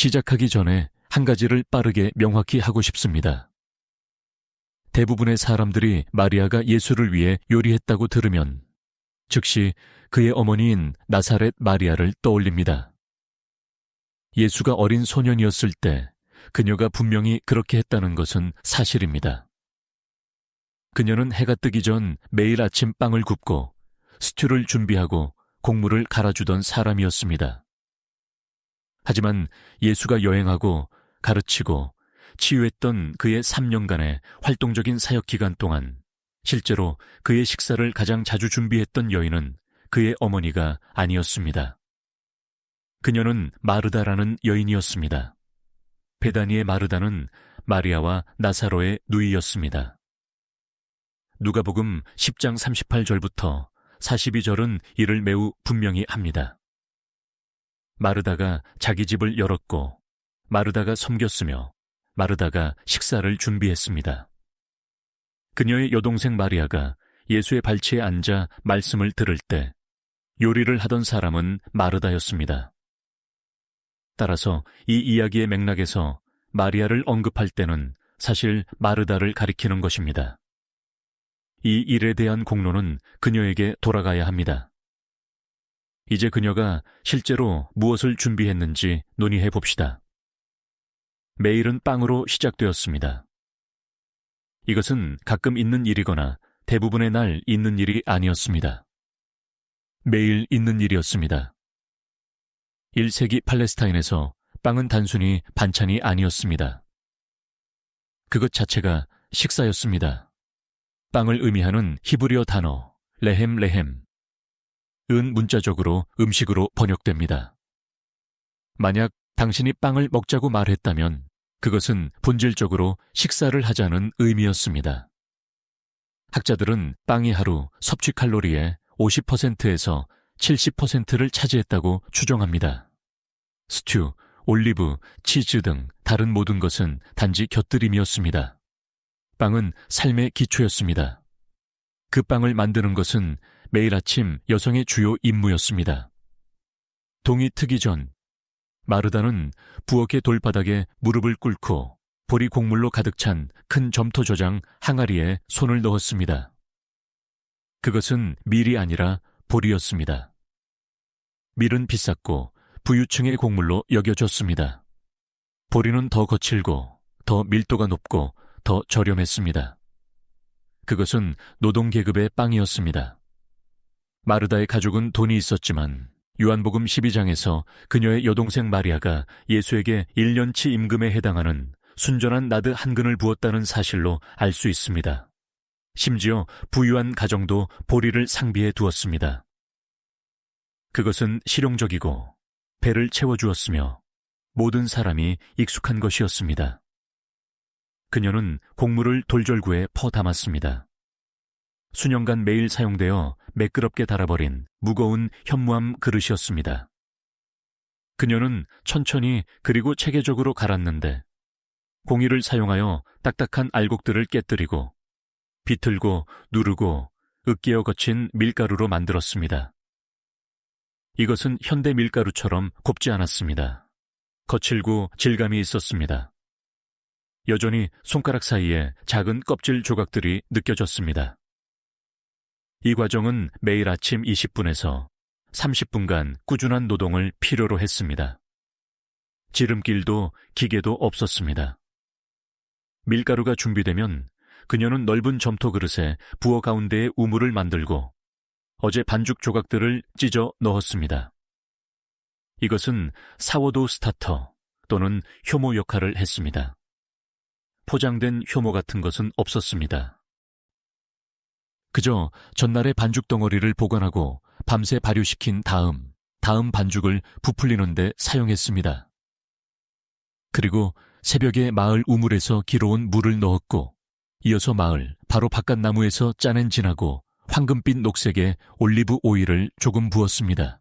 시작하기 전에 한 가지를 빠르게 명확히 하고 싶습니다. 대부분의 사람들이 마리아가 예수를 위해 요리했다고 들으면 즉시 그의 어머니인 나사렛 마리아를 떠올립니다. 예수가 어린 소년이었을 때 그녀가 분명히 그렇게 했다는 것은 사실입니다. 그녀는 해가 뜨기 전 매일 아침 빵을 굽고 스튜를 준비하고 곡물을 갈아주던 사람이었습니다. 하지만 예수가 여행하고 가르치고 치유했던 그의 3년간의 활동적인 사역 기간 동안 실제로 그의 식사를 가장 자주 준비했던 여인은 그의 어머니가 아니었습니다. 그녀는 마르다라는 여인이었습니다. 베다니의 마르다는 마리아와 나사로의 누이였습니다. 누가복음 10장 38절부터 42절은 이를 매우 분명히 합니다. 마르다가 자기 집을 열었고 마르다가 섬겼으며 마르다가 식사를 준비했습니다. 그녀의 여동생 마리아가 예수의 발치에 앉아 말씀을 들을 때 요리를 하던 사람은 마르다였습니다. 따라서 이 이야기의 맥락에서 마리아를 언급할 때는 사실 마르다를 가리키는 것입니다. 이 일에 대한 공로는 그녀에게 돌아가야 합니다. 이제 그녀가 실제로 무엇을 준비했는지 논의해 봅시다. 매일은 빵으로 시작되었습니다. 이것은 가끔 있는 일이거나 대부분의 날 있는 일이 아니었습니다. 매일 있는 일이었습니다. 1세기 팔레스타인에서 빵은 단순히 반찬이 아니었습니다. 그것 자체가 식사였습니다. 빵을 의미하는 히브리어 단어 레헴 은 문자적으로 음식으로 번역됩니다. 만약 당신이 빵을 먹자고 말했다면 그것은 본질적으로 식사를 하자는 의미였습니다. 학자들은 빵이 하루 섭취 칼로리의 50%에서 70%를 차지했다고 추정합니다. 스튜, 올리브, 치즈 등 다른 모든 것은 단지 곁들임이었습니다. 빵은 삶의 기초였습니다. 그 빵을 만드는 것은 매일 아침 여성의 주요 임무였습니다. 동이 트기 전 마르다는 부엌의 돌바닥에 무릎을 꿇고 보리 곡물로 가득 찬 큰 점토 저장 항아리에 손을 넣었습니다. 그것은 밀이 아니라 보리였습니다. 밀은 비쌌고 부유층의 곡물로 여겨졌습니다. 보리는 더 거칠고 더 밀도가 높고 더 저렴했습니다. 그것은 노동계급의 빵이었습니다. 마르다의 가족은 돈이 있었지만 요한복음 12장에서 그녀의 여동생 마리아가 예수에게 1년치 임금에 해당하는 순전한 나드 한 근을 부었다는 사실로 알 수 있습니다. 심지어 부유한 가정도 보리를 상비해 두었습니다. 그것은 실용적이고 배를 채워주었으며 모든 사람이 익숙한 것이었습니다. 그녀는 곡물을 돌절구에 퍼 담았습니다. 수년간 매일 사용되어 매끄럽게 닳아버린 무거운 현무암 그릇이었습니다. 그녀는 천천히 그리고 체계적으로 갈았는데 공이를 사용하여 딱딱한 알곡들을 깨뜨리고 비틀고 누르고 으깨어 거친 밀가루로 만들었습니다. 이것은 현대 밀가루처럼 곱지 않았습니다. 거칠고 질감이 있었습니다. 여전히 손가락 사이에 작은 껍질 조각들이 느껴졌습니다. 이 과정은 매일 아침 20분에서 30분간 꾸준한 노동을 필요로 했습니다. 지름길도 기계도 없었습니다. 밀가루가 준비되면 그녀는 넓은 점토 그릇에 부엌 가운데에 우물을 만들고 어제 반죽 조각들을 찢어 넣었습니다. 이것은 사워도우 스타터 또는 효모 역할을 했습니다. 포장된 효모 같은 것은 없었습니다. 그저 전날의 반죽 덩어리를 보관하고 밤새 발효시킨 다음 반죽을 부풀리는 데 사용했습니다. 그리고 새벽에 마을 우물에서 길어온 물을 넣었고 이어서 마을 바로 바깥 나무에서 짜낸 진하고 황금빛 녹색의 올리브 오일을 조금 부었습니다.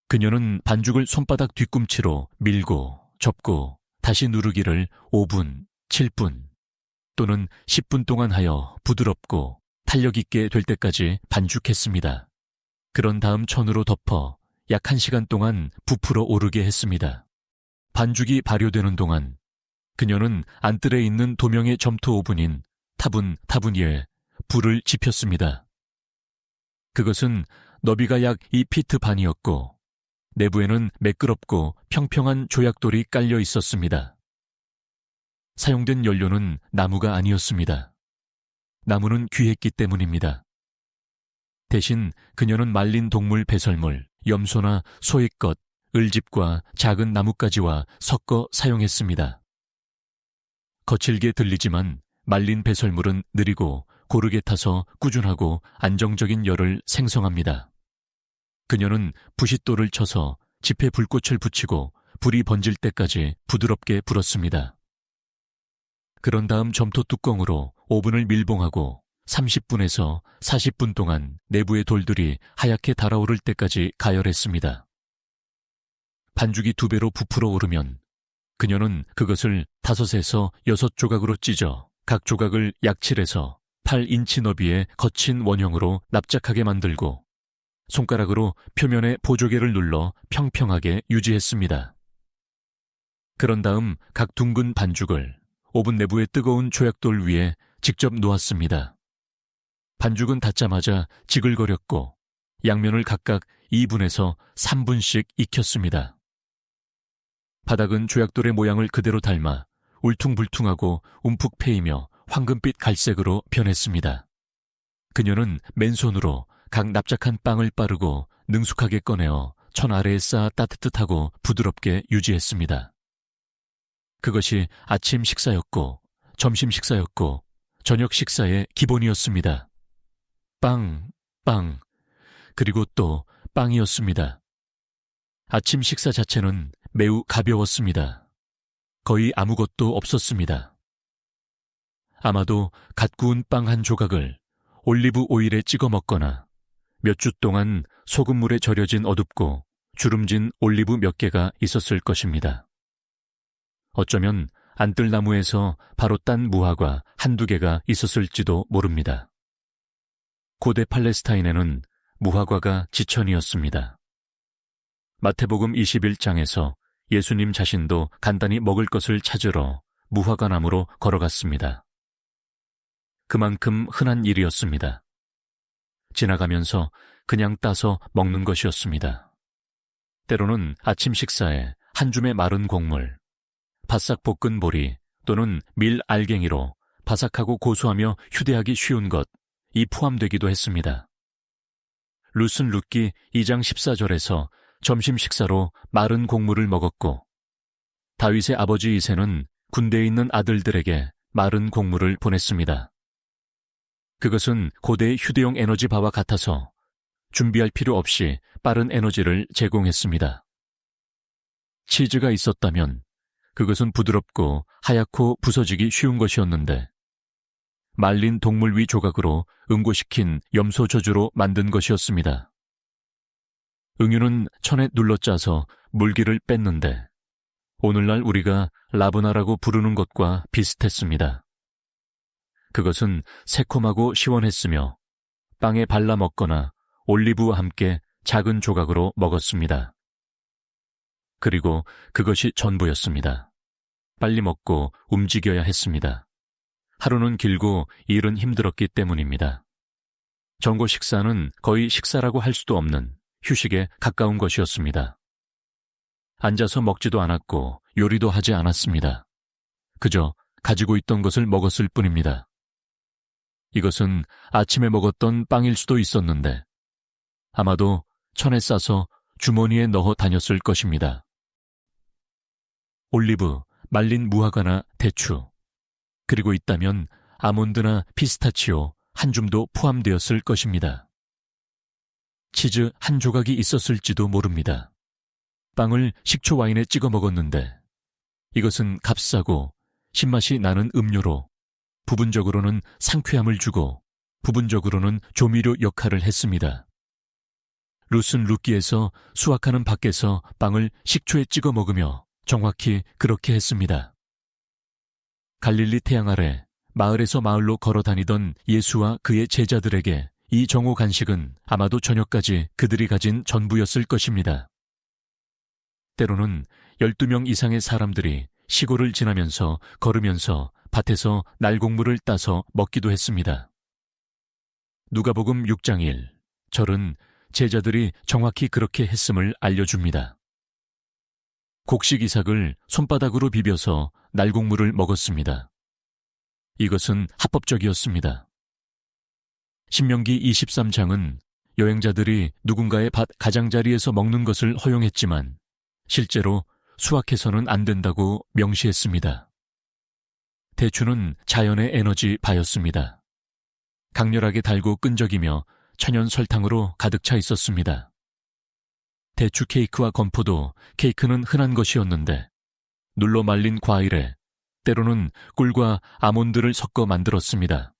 그녀는 반죽을 손바닥 뒤꿈치로 밀고 접고 다시 누르기를 5분, 7분 또는 10분 동안 하여 부드럽고 탄력 있게 될 때까지 반죽했습니다. 그런 다음 천으로 덮어 약 1시간 동안 부풀어 오르게 했습니다. 반죽이 발효되는 동안 그녀는 안뜰에 있는 도명의 점토 오븐인 타분이에 불을 지폈습니다. 그것은 너비가 약 2피트 반이었고 내부에는 매끄럽고 평평한 조약돌이 깔려 있었습니다. 사용된 연료는 나무가 아니었습니다. 나무는 귀했기 때문입니다. 대신 그녀는 말린 동물 배설물, 염소나 소의 것, 을집과 작은 나뭇가지와 섞어 사용했습니다. 거칠게 들리지만 말린 배설물은 느리고 고르게 타서 꾸준하고 안정적인 열을 생성합니다. 그녀는 부싯돌을 쳐서 지폐 불꽃을 붙이고 불이 번질 때까지 부드럽게 불었습니다. 그런 다음 점토 뚜껑으로 오븐을 밀봉하고 30분에서 40분 동안 내부의 돌들이 하얗게 달아오를 때까지 가열했습니다. 반죽이 2배로 부풀어 오르면 그녀는 그것을 5에서 6조각으로 찢어 각 조각을 약 7에서 8인치 너비의 거친 원형으로 납작하게 만들고 손가락으로 표면에 보조개를 눌러 평평하게 유지했습니다. 그런 다음 각 둥근 반죽을 오븐 내부의 뜨거운 조약돌 위에 직접 놓았습니다. 반죽은 닿자마자 지글거렸고 양면을 각각 2분에서 3분씩 익혔습니다. 바닥은 조약돌의 모양을 그대로 닮아 울퉁불퉁하고 움푹 패이며 황금빛 갈색으로 변했습니다. 그녀는 맨손으로 각 납작한 빵을 빠르고 능숙하게 꺼내어 천 아래에 쌓아 따뜻하고 부드럽게 유지했습니다. 그것이 아침 식사였고 점심 식사였고 저녁 식사의 기본이었습니다. 빵, 그리고 또 빵이었습니다. 아침 식사 자체는 매우 가벼웠습니다. 거의 아무것도 없었습니다. 아마도 갓 구운 빵 한 조각을 올리브 오일에 찍어 먹거나 몇 주 동안 소금물에 절여진 어둡고 주름진 올리브 몇 개가 있었을 것입니다. 어쩌면 안뜰나무에서 바로 딴 무화과 1-2개가 있었을지도 모릅니다. 고대 팔레스타인에는 무화과가 지천이었습니다. 마태복음 21장에서 예수님 자신도 간단히 먹을 것을 찾으러 무화과 나무로 걸어갔습니다. 그만큼 흔한 일이었습니다. 지나가면서 그냥 따서 먹는 것이었습니다. 때로는 아침 식사에 한 줌의 마른 곡물, 바싹 볶은 보리 또는 밀 알갱이로 바삭하고 고소하며 휴대하기 쉬운 것이 포함되기도 했습니다. 룻은 룻기 2장 14절에서 점심 식사로 마른 곡물을 먹었고 다윗의 아버지 이새는 군대에 있는 아들들에게 마른 곡물을 보냈습니다. 그것은 고대의 휴대용 에너지바와 같아서 준비할 필요 없이 빠른 에너지를 제공했습니다. 치즈가 있었다면 그것은 부드럽고 하얗고 부서지기 쉬운 것이었는데 말린 동물 위 조각으로 응고시킨 염소 저주로 만든 것이었습니다. 응유는 천에 눌러짜서 물기를 뺐는데 오늘날 우리가 라브나라고 부르는 것과 비슷했습니다. 그것은 새콤하고 시원했으며 빵에 발라 먹거나 올리브와 함께 작은 조각으로 먹었습니다. 그리고 그것이 전부였습니다. 빨리 먹고 움직여야 했습니다. 하루는 길고 일은 힘들었기 때문입니다. 정고 식사는 거의 식사라고 할 수도 없는 휴식에 가까운 것이었습니다. 앉아서 먹지도 않았고 요리도 하지 않았습니다. 그저 가지고 있던 것을 먹었을 뿐입니다. 이것은 아침에 먹었던 빵일 수도 있었는데 아마도 천에 싸서 주머니에 넣어 다녔을 것입니다. 올리브, 말린 무화과나 대추, 그리고 있다면 아몬드나 피스타치오 한 줌도 포함되었을 것입니다. 치즈 한 조각이 있었을지도 모릅니다. 빵을 식초 와인에 찍어 먹었는데 이것은 값싸고 신맛이 나는 음료로 부분적으로는 상쾌함을 주고 부분적으로는 조미료 역할을 했습니다. 룻은 룻기에서 수확하는 밖에서 빵을 식초에 찍어 먹으며 정확히 그렇게 했습니다. 갈릴리 태양 아래 마을에서 마을로 걸어 다니던 예수와 그의 제자들에게 이 정오 간식은 아마도 저녁까지 그들이 가진 전부였을 것입니다. 때로는 12명 이상의 사람들이 시골을 지나면서 걸으면서 밭에서 날곡물을 따서 먹기도 했습니다. 누가복음 6장 1, 절은 제자들이 정확히 그렇게 했음을 알려줍니다. 곡식 이삭을 손바닥으로 비벼서 날곡물을 먹었습니다. 이것은 합법적이었습니다. 신명기 23장은 여행자들이 누군가의 밭 가장자리에서 먹는 것을 허용했지만 실제로 수확해서는 안 된다고 명시했습니다. 대추는 자연의 에너지 바였습니다. 강렬하게 달고 끈적이며 천연 설탕으로 가득 차 있었습니다. 대추 케이크와 건포도 케이크는 흔한 것이었는데 눌러 말린 과일에 때로는 꿀과 아몬드를 섞어 만들었습니다.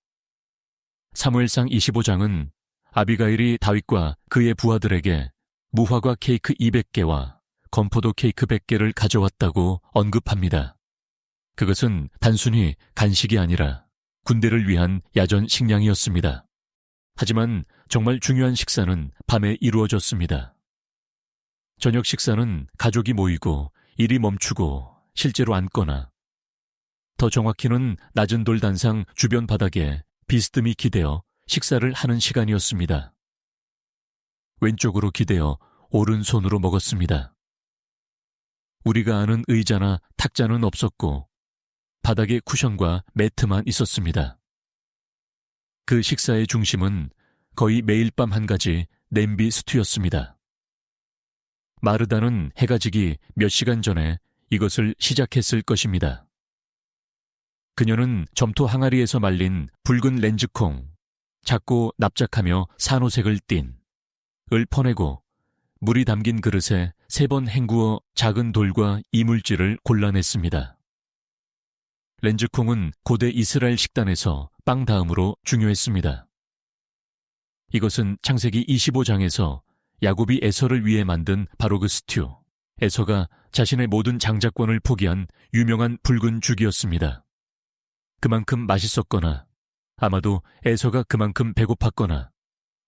사무엘상 25장은 아비가일이 다윗과 그의 부하들에게 무화과 케이크 200개와 건포도 케이크 100개를 가져왔다고 언급합니다. 그것은 단순히 간식이 아니라 군대를 위한 야전 식량이었습니다. 하지만 정말 중요한 식사는 밤에 이루어졌습니다. 저녁 식사는 가족이 모이고 일이 멈추고 실제로 앉거나 더 정확히는 낮은 돌단상 주변 바닥에 비스듬히 기대어 식사를 하는 시간이었습니다. 왼쪽으로 기대어 오른손으로 먹었습니다. 우리가 아는 의자나 탁자는 없었고 바닥에 쿠션과 매트만 있었습니다. 그 식사의 중심은 거의 매일 밤 한 가지 냄비 스튜였습니다. 마르다는 해가 지기 몇 시간 전에 이것을 시작했을 것입니다. 그녀는 점토 항아리에서 말린 붉은 렌즈콩, 작고 납작하며 산호색을 띤 을 퍼내고 물이 담긴 그릇에 3번 헹구어 작은 돌과 이물질을 골라냈습니다. 렌즈콩은 고대 이스라엘 식단에서 빵 다음으로 중요했습니다. 이것은 창세기 25장에서 야곱이 에서를 위해 만든 바로 그 스튜, 에서가 자신의 모든 장자권을 포기한 유명한 붉은 죽이었습니다. 그만큼 맛있었거나 아마도 에서가 그만큼 배고팠거나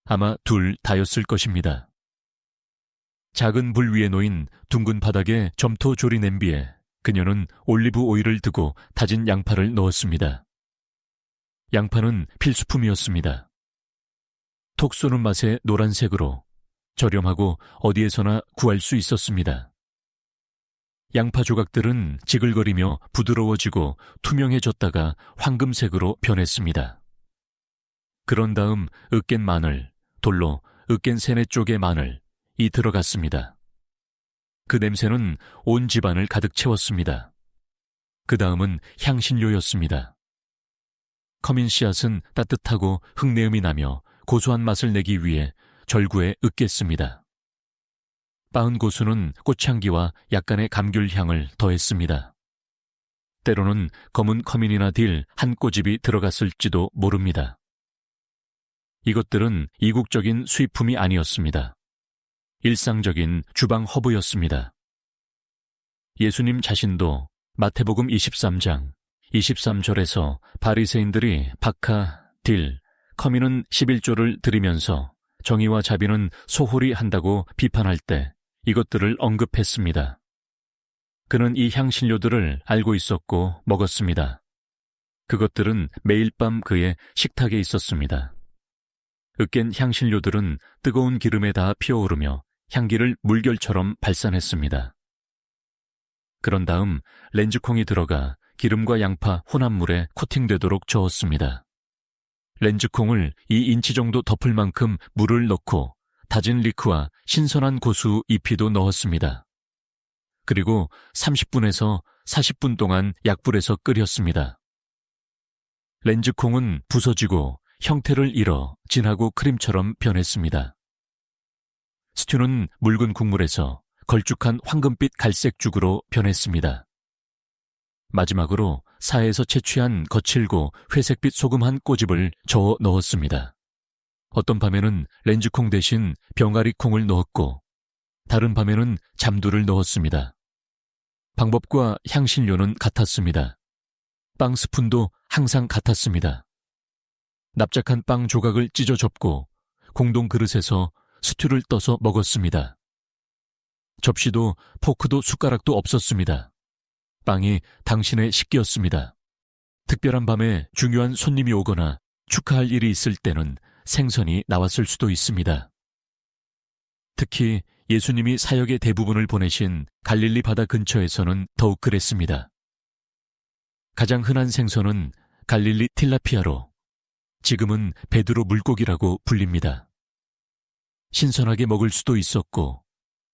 아마 둘 다였을 것입니다. 작은 불 위에 놓인 둥근 바닥의 점토 조리 냄비에 그녀는 올리브 오일을 두고 다진 양파를 넣었습니다. 양파는 필수품이었습니다. 톡 쏘는 맛의 노란색으로 저렴하고 어디에서나 구할 수 있었습니다. 양파 조각들은 지글거리며 부드러워지고 투명해졌다가 황금색으로 변했습니다. 그런 다음 으깬 마늘, 돌로 으깬 세네 쪽의 마늘이 들어갔습니다. 그 냄새는 온 집안을 가득 채웠습니다. 그 다음은 향신료였습니다. 커민 씨앗은 따뜻하고 흙내음이 나며 고소한 맛을 내기 위해 절구에 으깼습니다. 빻은 고수는 꽃향기와 약간의 감귤향을 더했습니다. 때로는 검은 커민이나 딜 한 꼬집이 들어갔을지도 모릅니다. 이것들은 이국적인 수입품이 아니었습니다. 일상적인 주방 허브였습니다. 예수님 자신도 마태복음 23장 23절에서 바리새인들이 박하, 딜, 커민은 11조를 드리면서 정의와 자비는 소홀히 한다고 비판할 때 이것들을 언급했습니다. 그는 이 향신료들을 알고 있었고 먹었습니다. 그것들은 매일 밤 그의 식탁에 있었습니다. 으깬 향신료들은 뜨거운 기름에 닿아 피어오르며 향기를 물결처럼 발산했습니다. 그런 다음 렌즈콩이 들어가 기름과 양파 혼합물에 코팅되도록 저었습니다. 렌즈콩을 2인치 정도 덮을 만큼 물을 넣고 다진 리크와 신선한 고수 잎이도 넣었습니다. 그리고 30분에서 40분 동안 약불에서 끓였습니다. 렌즈콩은 부서지고 형태를 잃어 진하고 크림처럼 변했습니다. 스튜는 묽은 국물에서 걸쭉한 황금빛 갈색죽으로 변했습니다. 마지막으로 사에서 채취한 거칠고 회색빛 소금 한 꼬집을 저어 넣었습니다. 어떤 밤에는 렌즈콩 대신 병아리콩을 넣었고 다른 밤에는 잠두를 넣었습니다. 방법과 향신료는 같았습니다. 빵 스푼도 항상 같았습니다. 납작한 빵 조각을 찢어 접고 공동 그릇에서 스튜를 떠서 먹었습니다. 접시도 포크도 숟가락도 없었습니다. 빵이 당신의 식기였습니다. 특별한 밤에 중요한 손님이 오거나 축하할 일이 있을 때는 생선이 나왔을 수도 있습니다. 특히 예수님이 사역의 대부분을 보내신 갈릴리 바다 근처에서는 더욱 그랬습니다. 가장 흔한 생선은 갈릴리 틸라피아로, 지금은 베드로 물고기라고 불립니다. 신선하게 먹을 수도 있었고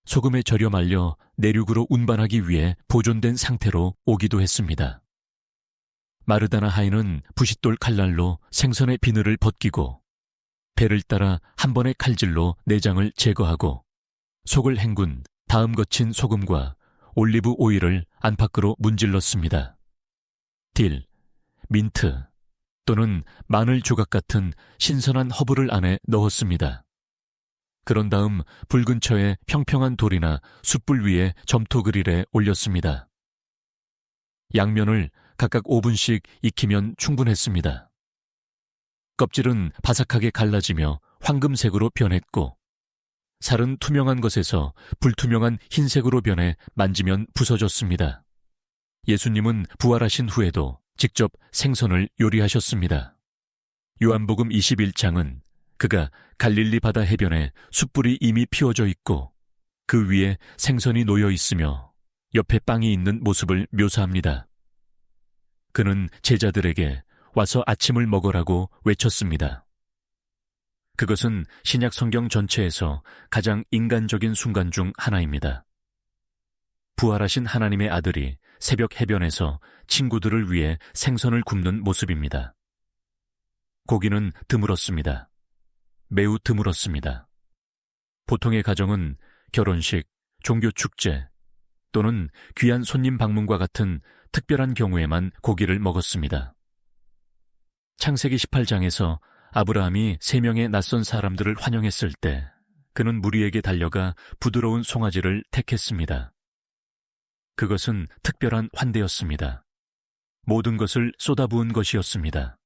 소금에 절여 말려 내륙으로 운반하기 위해 보존된 상태로 오기도 했습니다. 마르다나 하인은 부싯돌 칼날로 생선의 비늘을 벗기고 배를 따라 한 번의 칼질로 내장을 제거하고 속을 헹군 다음 거친 소금과 올리브 오일을 안팎으로 문질렀습니다. 딜, 민트 또는 마늘 조각 같은 신선한 허브를 안에 넣었습니다. 그런 다음 불 근처에 평평한 돌이나 숯불 위에 점토 그릴에 올렸습니다. 양면을 각각 5분씩 익히면 충분했습니다. 껍질은 바삭하게 갈라지며 황금색으로 변했고 살은 투명한 것에서 불투명한 흰색으로 변해 만지면 부서졌습니다. 예수님은 부활하신 후에도 직접 생선을 요리하셨습니다. 요한복음 21장은 그가 갈릴리 바다 해변에 숯불이 이미 피워져 있고 그 위에 생선이 놓여 있으며 옆에 빵이 있는 모습을 묘사합니다. 그는 제자들에게 와서 아침을 먹으라고 외쳤습니다. 그것은 신약 성경 전체에서 가장 인간적인 순간 중 하나입니다. 부활하신 하나님의 아들이 새벽 해변에서 친구들을 위해 생선을 굽는 모습입니다. 고기는 드물었습니다. 매우 드물었습니다. 보통의 가정은 결혼식, 종교축제 또는 귀한 손님 방문과 같은 특별한 경우에만 고기를 먹었습니다. 창세기 18장에서 아브라함이 3명의 낯선 사람들을 환영했을 때 그는 무리에게 달려가 부드러운 송아지를 택했습니다. 그것은 특별한 환대였습니다. 모든 것을 쏟아부은 것이었습니다.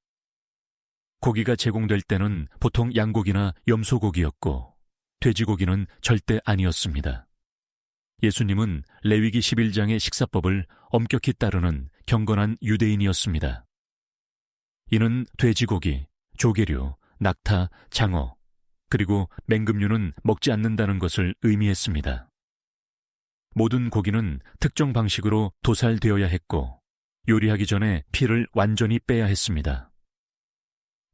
고기가 제공될 때는 보통 양고기나 염소고기였고 돼지고기는 절대 아니었습니다. 예수님은 레위기 11장의 식사법을 엄격히 따르는 경건한 유대인이었습니다. 이는 돼지고기, 조개류, 낙타, 장어, 그리고 맹금류는 먹지 않는다는 것을 의미했습니다. 모든 고기는 특정 방식으로 도살되어야 했고 요리하기 전에 피를 완전히 빼야 했습니다.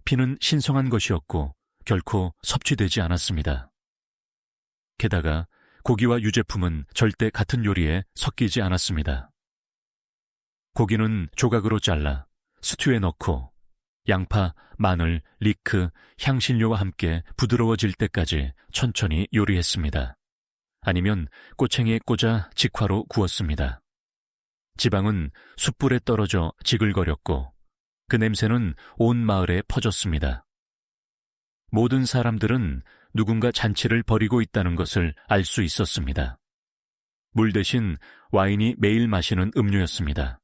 피는 신성한 것이었고 결코 섭취되지 않았습니다. 게다가 고기와 유제품은 절대 같은 요리에 섞이지 않았습니다. 고기는 조각으로 잘라 스튜에 넣고 양파, 마늘, 리크, 향신료와 함께 부드러워질 때까지 천천히 요리했습니다. 아니면 꼬챙이에 꽂아 직화로 구웠습니다. 지방은 숯불에 떨어져 지글거렸고 그 냄새는 온 마을에 퍼졌습니다. 모든 사람들은 누군가 잔치를 벌이고 있다는 것을 알 수 있었습니다. 물 대신 와인이 매일 마시는 음료였습니다.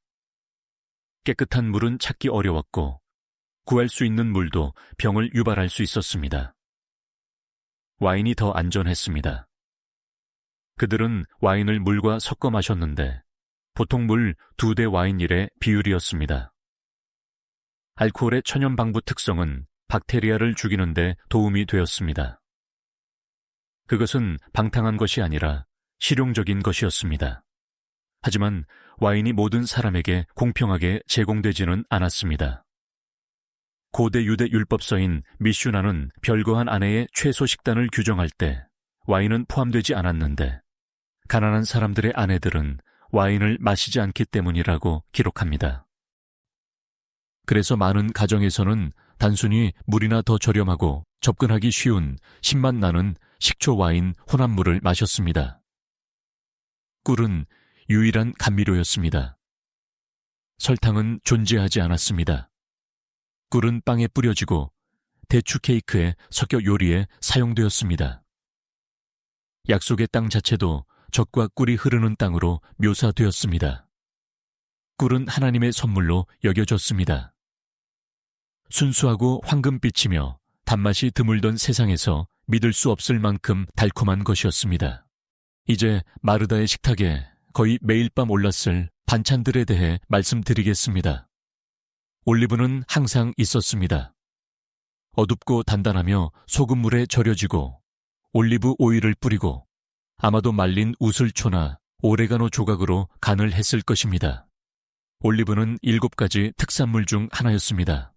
깨끗한 물은 찾기 어려웠고 구할 수 있는 물도 병을 유발할 수 있었습니다. 와인이 더 안전했습니다. 그들은 와인을 물과 섞어 마셨는데 보통 물 2대 와인 1의 비율이었습니다. 알코올의 천연방부 특성은 박테리아를 죽이는 데 도움이 되었습니다. 그것은 방탕한 것이 아니라 실용적인 것이었습니다. 하지만 와인이 모든 사람에게 공평하게 제공되지는 않았습니다. 고대 유대 율법서인 미슈나는 별거한 아내의 최소 식단을 규정할 때 와인은 포함되지 않았는데 가난한 사람들의 아내들은 와인을 마시지 않기 때문이라고 기록합니다. 그래서 많은 가정에서는 단순히 물이나 더 저렴하고 접근하기 쉬운 신맛 나는 식초 와인 혼합물을 마셨습니다. 꿀은 유일한 감미료였습니다. 설탕은 존재하지 않았습니다. 꿀은 빵에 뿌려지고 대추 케이크에 섞여 요리에 사용되었습니다. 약속의 땅 자체도 젖과 꿀이 흐르는 땅으로 묘사되었습니다. 꿀은 하나님의 선물로 여겨졌습니다. 순수하고 황금빛이며 단맛이 드물던 세상에서 믿을 수 없을 만큼 달콤한 것이었습니다. 이제 마르다의 식탁에 거의 매일 밤 올랐을 반찬들에 대해 말씀드리겠습니다. 올리브는 항상 있었습니다. 어둡고 단단하며 소금물에 절여지고 올리브 오일을 뿌리고 아마도 말린 우슬초나 오레가노 조각으로 간을 했을 것입니다. 올리브는 7가지 특산물 중 하나였습니다.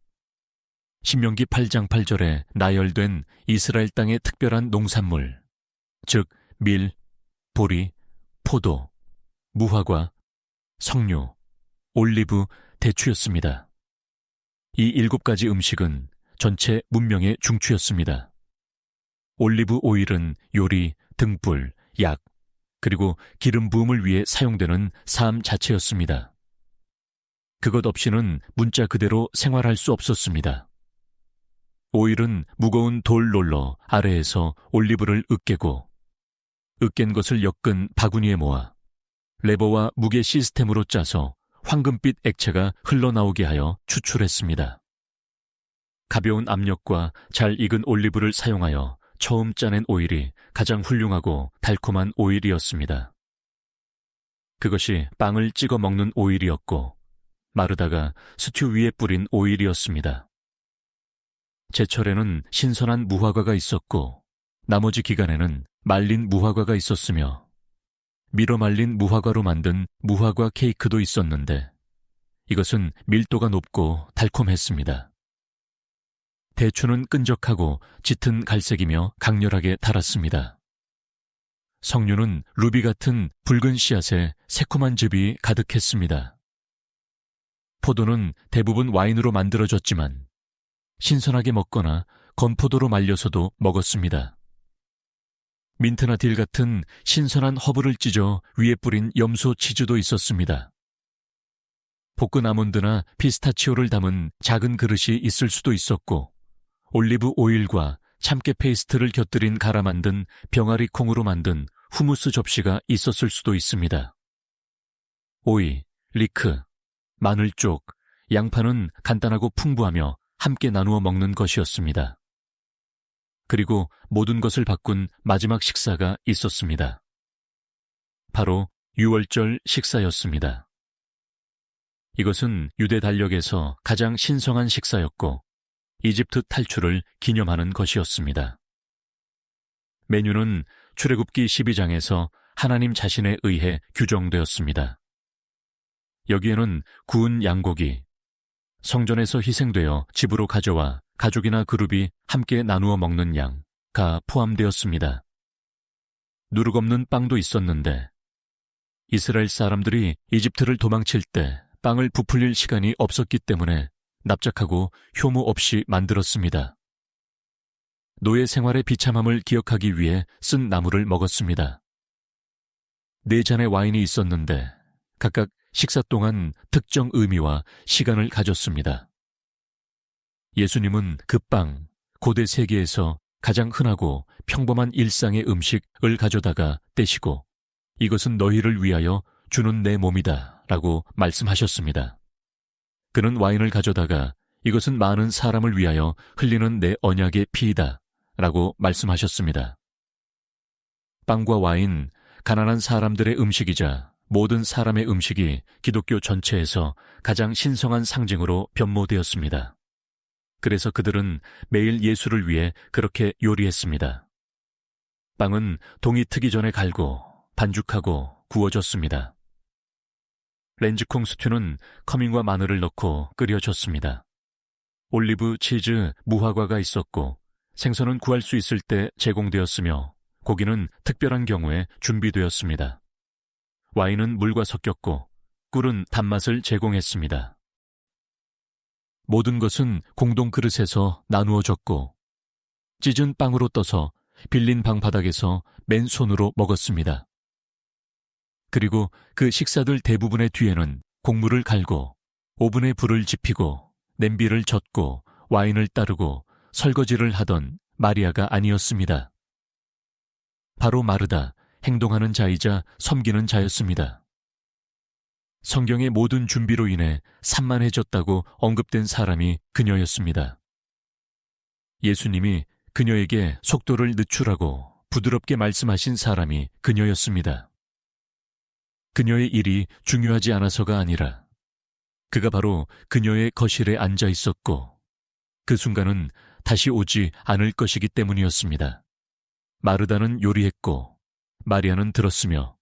신명기 8장 8절에 나열된 이스라엘 땅의 특별한 농산물, 즉 밀, 보리, 포도, 무화과, 석류, 올리브, 대추였습니다. 이 7가지 음식은 전체 문명의 중추였습니다. 올리브 오일은 요리, 등불, 약, 그리고 기름 부음을 위해 사용되는 삶 자체였습니다. 그것 없이는 문자 그대로 생활할 수 없었습니다. 오일은 무거운 돌 롤러 아래에서 올리브를 으깨고 으깬 것을 엮은 바구니에 모아 레버와 무게 시스템으로 짜서 황금빛 액체가 흘러나오게 하여 추출했습니다. 가벼운 압력과 잘 익은 올리브를 사용하여 처음 짜낸 오일이 가장 훌륭하고 달콤한 오일이었습니다. 그것이 빵을 찍어 먹는 오일이었고 마르다가 스튜 위에 뿌린 오일이었습니다. 제철에는 신선한 무화과가 있었고 나머지 기간에는 말린 무화과가 있었으며 밀어 말린 무화과로 만든 무화과 케이크도 있었는데 이것은 밀도가 높고 달콤했습니다. 대추는 끈적하고 짙은 갈색이며 강렬하게 달았습니다. 석류는 루비 같은 붉은 씨앗에 새콤한 즙이 가득했습니다. 포도는 대부분 와인으로 만들어졌지만 신선하게 먹거나 건포도로 말려서도 먹었습니다. 민트나 딜 같은 신선한 허브를 찢어 위에 뿌린 염소 치즈도 있었습니다. 볶은 아몬드나 피스타치오를 담은 작은 그릇이 있을 수도 있었고 올리브 오일과 참깨 페이스트를 곁들인 갈아 만든 병아리 콩으로 만든 후무스 접시가 있었을 수도 있습니다. 오이, 리크, 마늘쪽, 양파는 간단하고 풍부하며 함께 나누어 먹는 것이었습니다. 그리고 모든 것을 바꾼 마지막 식사가 있었습니다. 바로 유월절 식사였습니다. 이것은 유대 달력에서 가장 신성한 식사였고 이집트 탈출을 기념하는 것이었습니다. 메뉴는 출애굽기 12장에서 하나님 자신에 의해 규정되었습니다. 여기에는 구운 양고기, 성전에서 희생되어 집으로 가져와 가족이나 그룹이 함께 나누어 먹는 양가 포함되었습니다. 누룩 없는 빵도 있었는데 이스라엘 사람들이 이집트를 도망칠 때 빵을 부풀릴 시간이 없었기 때문에 납작하고 효모 없이 만들었습니다. 노예 생활의 비참함을 기억하기 위해 쓴 나물을 먹었습니다. 4잔의 와인이 있었는데 각각 식사 동안 특정 의미와 시간을 가졌습니다. 예수님은 그 빵, 고대 세계에서 가장 흔하고 평범한 일상의 음식을 가져다가 떼시고 이것은 너희를 위하여 주는 내 몸이다 라고 말씀하셨습니다. 그는 와인을 가져다가 이것은 많은 사람을 위하여 흘리는 내 언약의 피이다 라고 말씀하셨습니다. 빵과 와인, 가난한 사람들의 음식이자 모든 사람의 음식이 기독교 전체에서 가장 신성한 상징으로 변모되었습니다. 그래서 그들은 매일 예수를 위해 그렇게 요리했습니다. 빵은 동이 트기 전에 갈고 반죽하고 구워졌습니다. 렌즈콩 스튜는 커밍과 마늘을 넣고 끓여졌습니다. 올리브, 치즈, 무화과가 있었고 생선은 구할 수 있을 때 제공되었으며 고기는 특별한 경우에 준비되었습니다. 와인은 물과 섞였고 꿀은 단맛을 제공했습니다. 모든 것은 공동 그릇에서 나누어졌고 찢은 빵으로 떠서 빌린 방 바닥에서 맨손으로 먹었습니다. 그리고 그 식사들 대부분의 뒤에는 곡물을 갈고 오븐에 불을 지피고 냄비를 젓고 와인을 따르고 설거지를 하던 마리아가 아니었습니다. 바로 마르다, 행동하는 자이자 섬기는 자였습니다. 성경의 모든 준비로 인해 산만해졌다고 언급된 사람이 그녀였습니다. 예수님이 그녀에게 속도를 늦추라고 부드럽게 말씀하신 사람이 그녀였습니다. 그녀의 일이 중요하지 않아서가 아니라 그가 바로 그녀의 거실에 앉아 있었고 그 순간은 다시 오지 않을 것이기 때문이었습니다. 마르다는 요리했고 마리아는 들었으며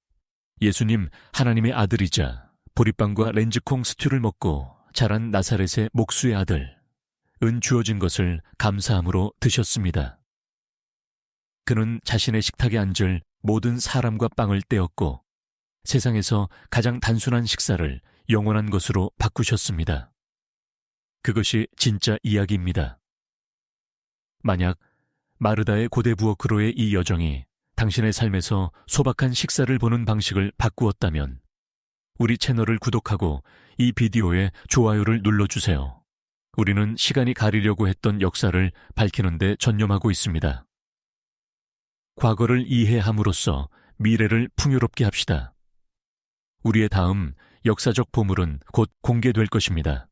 예수님 하나님의 아들이자 보리빵과 렌즈콩 스튜를 먹고 자란 나사렛의 목수의 아들 은 주어진 것을 감사함으로 드셨습니다. 그는 자신의 식탁에 앉을 모든 사람과 빵을 떼었고 세상에서 가장 단순한 식사를 영원한 것으로 바꾸셨습니다. 그것이 진짜 이야기입니다. 만약 마르다의 고대 부엌으로의 이 여정이 당신의 삶에서 소박한 식사를 보는 방식을 바꾸었다면 우리 채널을 구독하고 이 비디오에 좋아요를 눌러주세요. 우리는 시간이 가리려고 했던 역사를 밝히는 데 전념하고 있습니다. 과거를 이해함으로써 미래를 풍요롭게 합시다. 우리의 다음 역사적 보물은 곧 공개될 것입니다.